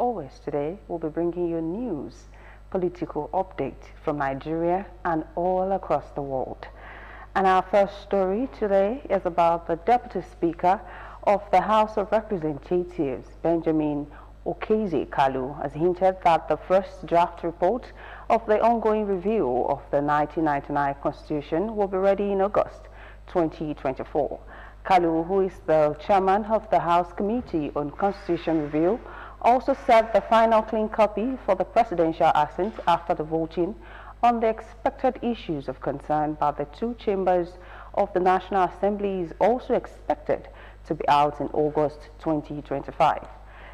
always, today we'll be bringing you news, political update from Nigeria and all across the world. And our first story today is about the Deputy Speaker of the House of Representatives, Benjamin Kalu, has hinted that the first draft report of the ongoing review of the 1999 Constitution will be ready in August 2024. Kalu, who is the chairman of the House Committee on Constitution Review, also said the final clean copy for the presidential assent after the voting on the expected issues of concern by the two chambers of the National Assembly is also expected to be out in August 2025.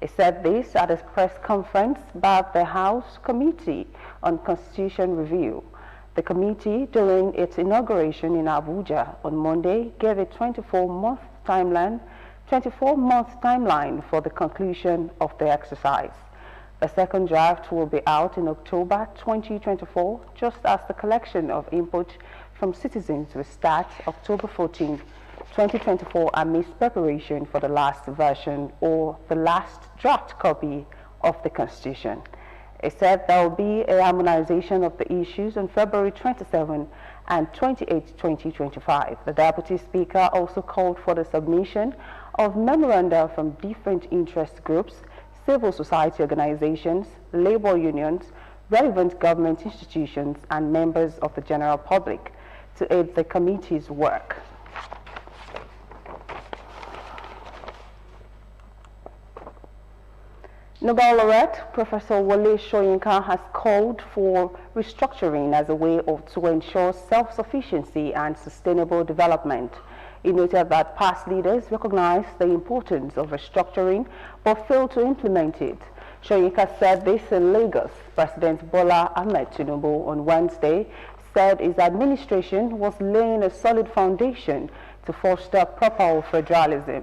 He said this at a press conference by the House Committee on Constitution Review. The committee, during its inauguration in Abuja on Monday, gave a 24-month timeline for the conclusion of the exercise. The second draft will be out in October 2024, just as the collection of input from citizens will start October 14, 2024, amidst preparation for the last version or the last draft copy of the Constitution. It said there will be a harmonization of the issues on February 27 and 28, 2025. The Deputy Speaker also called for the submission of memoranda from different interest groups, civil society organizations, labor unions, relevant government institutions, and members of the general public to aid the committee's work. Nobel laureate Professor Wole Soyinka has called for restructuring as a way to ensure self-sufficiency and sustainable development. He noted that past leaders recognized the importance of restructuring but failed to implement it. Soyinka said this in Lagos. President Bola Ahmed Tinubu on Wednesday said his administration was laying a solid foundation to foster proper federalism.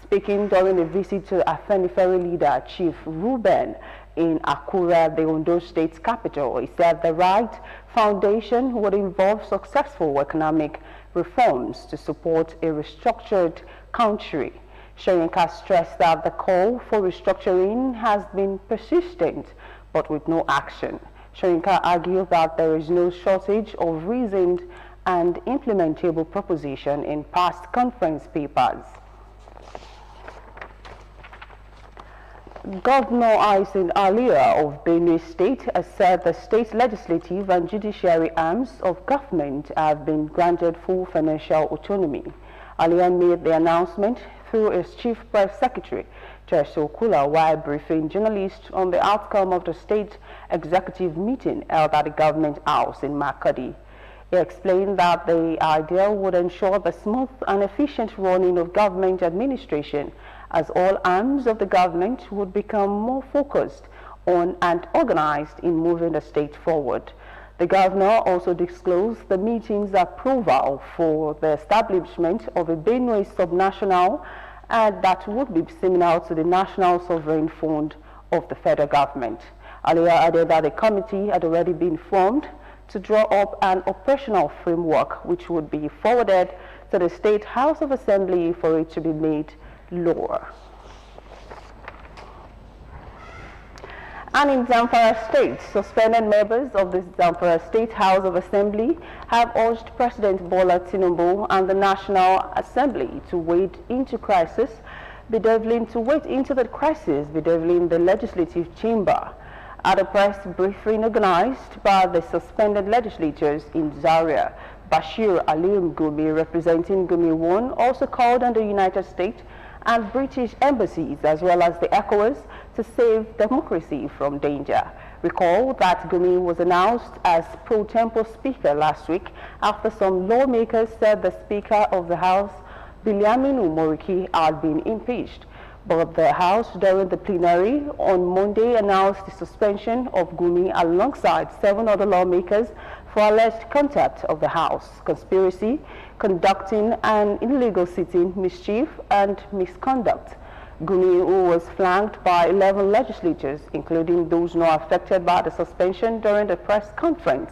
Speaking during a visit to Afenifere leader Chief Ruben in Akure, the Ondo State capital, he said the right foundation would involve successful economic reforms to support a restructured country. Soyinka stressed that the call for restructuring has been persistent but with no action. Soyinka argued that there is no shortage of reasoned and implementable proposition in past conference papers. Governor Aysin Alia of Benue State has said the state legislative and judiciary arms of government have been granted full financial autonomy. Alia made the announcement through his chief press secretary, Abeokuta, while briefing journalists on the outcome of the state executive meeting held at the government house in Makodi. He explained that the idea would ensure the smooth and efficient running of government administration, as all arms of the government would become more focused on and organized in moving the state forward. The governor also disclosed the meeting's approval for the establishment of a Benue subnational that would be similar to the National Sovereign Fund of the federal government. Alia added that the committee had already been formed to draw up an operational framework which would be forwarded to the State House of Assembly for it to be made law. And in Zamfara State, suspended members of the Zamfara State House of Assembly have urged President Bola Tinubu and the National Assembly to wade into the crisis bedeviling the legislative chamber. At a press briefing organized by the suspended legislators in Zaria, Bashir Alim Gumi, representing Gumi 1, also called on the United States and British embassies as well as the ECOWAS to save democracy from danger. Recall that Gumi was announced as pro tempore speaker last week after some lawmakers said the Speaker of the House, Bilyaminu Moriki, had been impeached. But the House, during the plenary on Monday, announced the suspension of Gumi alongside 7 other lawmakers for alleged contempt of the House, conspiracy, conducting an illegal sitting, mischief, and misconduct. Gumi, who was flanked by 11 legislators, including those not affected by the suspension during the press conference,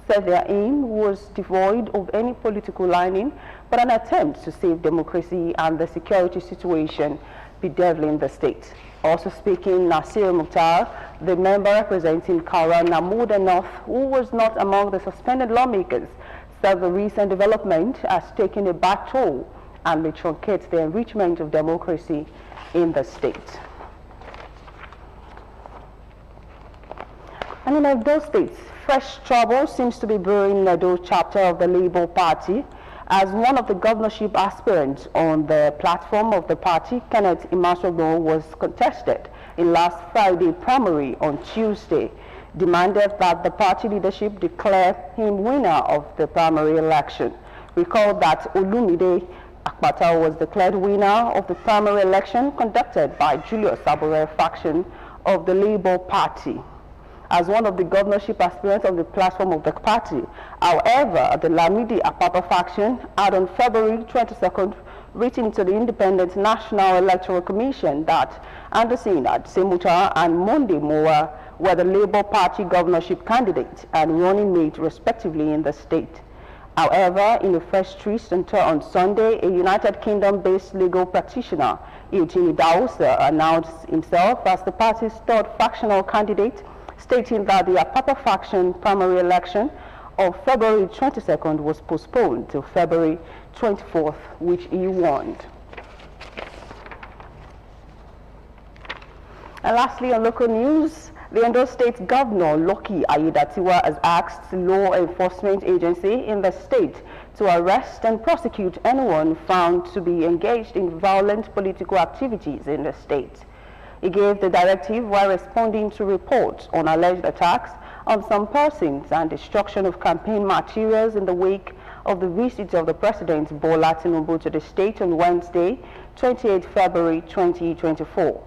said their aim was devoid of any political lining, but an attempt to save democracy and the security situation bedeviling the state. Also speaking, Nasir Mukhtar, the member representing Kara Namuda North, who was not among the suspended lawmakers, said the recent development has taken a bad toll and may truncate the enrichment of democracy in the state. And in Edo State, fresh trouble seems to be brewing in Edo chapter of the Labour Party, as one of the governorship aspirants on the platform of the party, Kenneth Imasogbo, was contested in last Friday primary on Tuesday, demanded that the party leadership declare him winner of the primary election. Recall that Olumide Akpata was declared winner of the primary election conducted by Julius Abure faction of the Labour Party as one of the governorship aspirants on the platform of the party. However, the Lamidi Apapa faction had on February 22nd written to the Independent National Electoral Commission that Anderson Semuta and Monde Moa were the Labour Party governorship candidates and running mate respectively in the state. However, in a fresh twist on Sunday, a United Kingdom-based legal practitioner, Eugene Dawsa, announced himself as the party's third factional candidate, stating that the Apapa faction primary election of February 22nd was postponed to February 24th, which he won. And lastly, on local news, the Edo State Governor, Lucky Aiyedatiwa, has asked the law enforcement agency in the state to arrest and prosecute anyone found to be engaged in violent political activities in the state. He gave the directive while responding to reports on alleged attacks on some persons and destruction of campaign materials in the wake of the visit of the President Bola Tinubu to the state on Wednesday, 28 February 2024.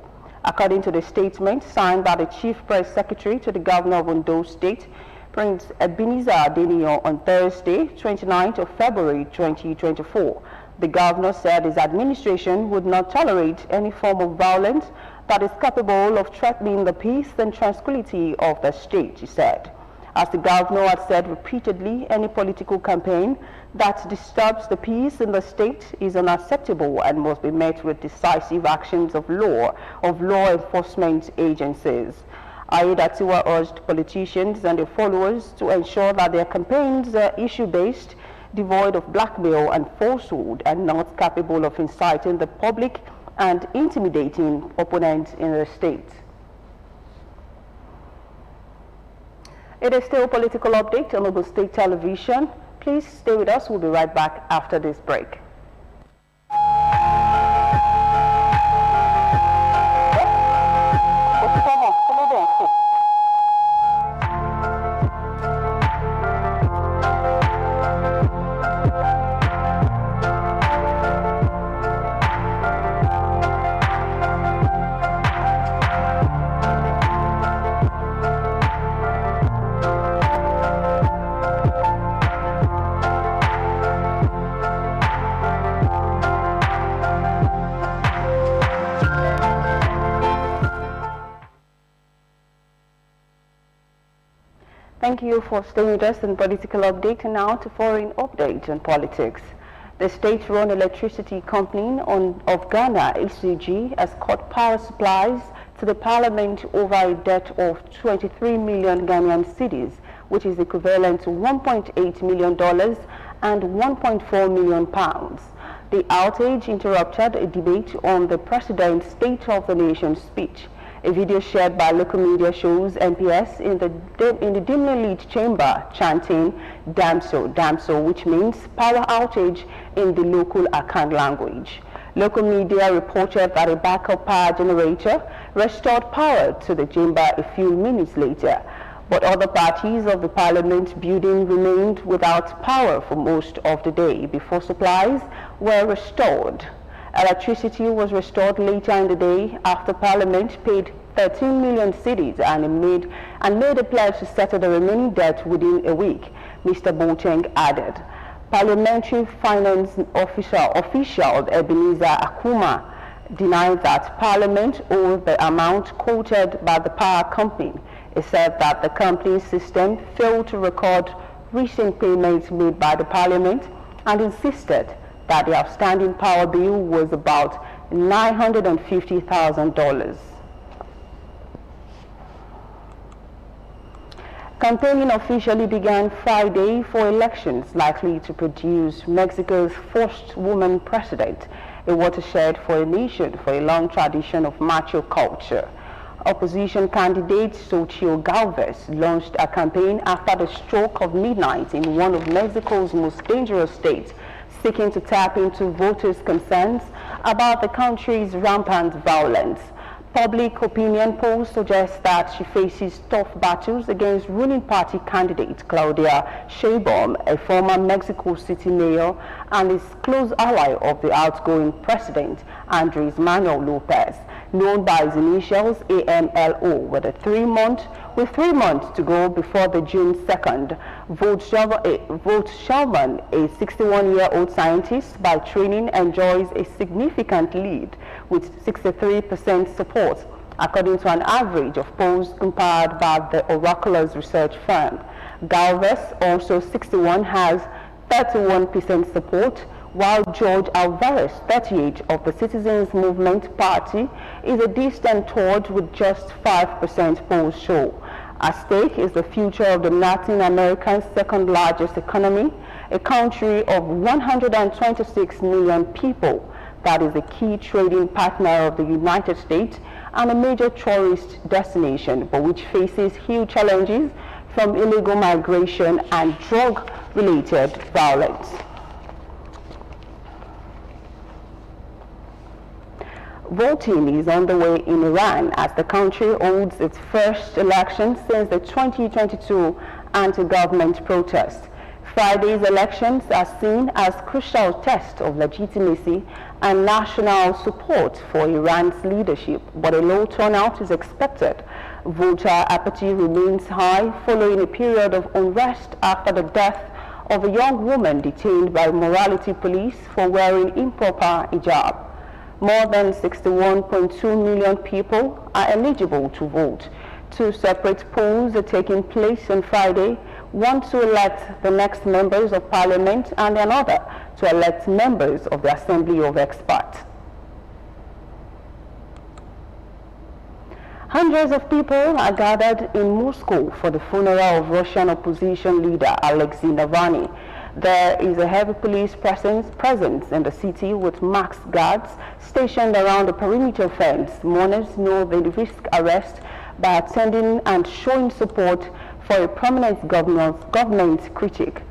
According to the statement signed by the Chief Press Secretary to the Governor of Ondo State, Prince Ebenezer Adeniyo, on Thursday, 29th of February 2024, the Governor said his administration would not tolerate any form of violence that is capable of threatening the peace and tranquility of the state, he said. As the Governor had said repeatedly, any political campaign that disturbs the peace in the state is unacceptable and must be met with decisive actions of law enforcement agencies. Aiyedatiwa urged politicians and their followers to ensure that their campaigns are issue-based, devoid of blackmail and falsehood, and not capable of inciting the public and intimidating opponents in the state. It is still a political update on Ogun State Television. Please stay with us. We'll be right back after this break. Thank you for staying with us in Political Update. And now to foreign update on politics. The state-run electricity company of Ghana, ECG, has cut power supplies to the parliament over a debt of 23 million Ghanaian cedis, which is equivalent to $1.8 million and £1.4 million. The outage interrupted a debate on the President's State of the Nation speech. A video shared by local media shows MPS in the dimly lit chamber chanting "Damso, Damso," which means power outage in the local Akan language. Local media reported that a backup power generator restored power to the chamber a few minutes later, but other parties of the parliament building remained without power for most of the day before supplies were restored. Electricity was restored later in the day after Parliament paid 13 million cedis and made a pledge to settle the remaining debt within a week, Mr. Boateng added. Parliamentary Finance Official Ebenezer Akuma denied that Parliament owed the amount quoted by the power company. He said that the company's system failed to record recent payments made by the Parliament and insisted that the outstanding power bill was about $950,000. Campaigning officially began Friday for elections likely to produce Mexico's first woman president, a watershed for a nation for a long tradition of macho culture. Opposition candidate Xochitl Galvez launched a campaign after the stroke of midnight in one of Mexico's most dangerous states, seeking to tap into voters' concerns about the country's rampant violence. Public opinion polls suggest that she faces tough battles against ruling party candidate Claudia Sheinbaum, a former Mexico City mayor and is close ally of the outgoing president, Andres Manuel Lopez, known by his initials AMLO, with 3 months to go before the June 2nd vote. Sherman, a 61-year-old scientist by training, enjoys a significant lead with 63% support, according to an average of polls compiled by the Oraculous research firm. Galvez, also 61, has 31% support, while George Alvarez, 38, of the Citizens Movement Party, is a distant third with just 5% polls show. At stake is the future of the Latin America's second largest economy, a country of 126 million people that is a key trading partner of the United States and a major tourist destination, but which faces huge challenges from illegal migration and drug-related violence. Voting is underway in Iran as the country holds its first election since the 2022 anti-government protest. Friday's elections are seen as crucial test of legitimacy and national support for Iran's leadership, but a low turnout is expected. Voter apathy remains high following a period of unrest after the death of a young woman detained by morality police for wearing improper hijab. More than 61.2 million people are eligible to vote. 2 separate polls are taking place on Friday, one to elect the next members of parliament and another to elect members of the Assembly of Experts. Hundreds of people are gathered in Moscow for the funeral of Russian opposition leader Alexei Navalny. There is a heavy police presence in the city with masked guards stationed around the perimeter fence. Mourners know they risk arrest by attending and showing support for a prominent government critic.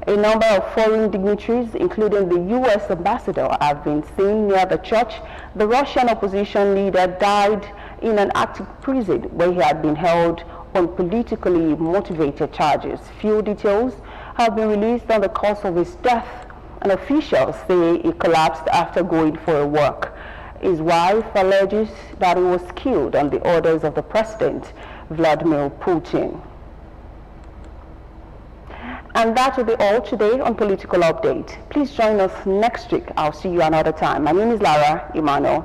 A number of foreign dignitaries, including the U.S. ambassador, have been seen near the church. The Russian opposition leader died in an Arctic prison where he had been held on politically motivated charges. Few details have been released on the cause of his death, and officials say he collapsed after going for a walk. His wife alleges that he was killed on the orders of the president, Vladimir Putin. And that will be all today on Political Update. Please join us next week. I'll see you another time. My name is Lara Emmanuel.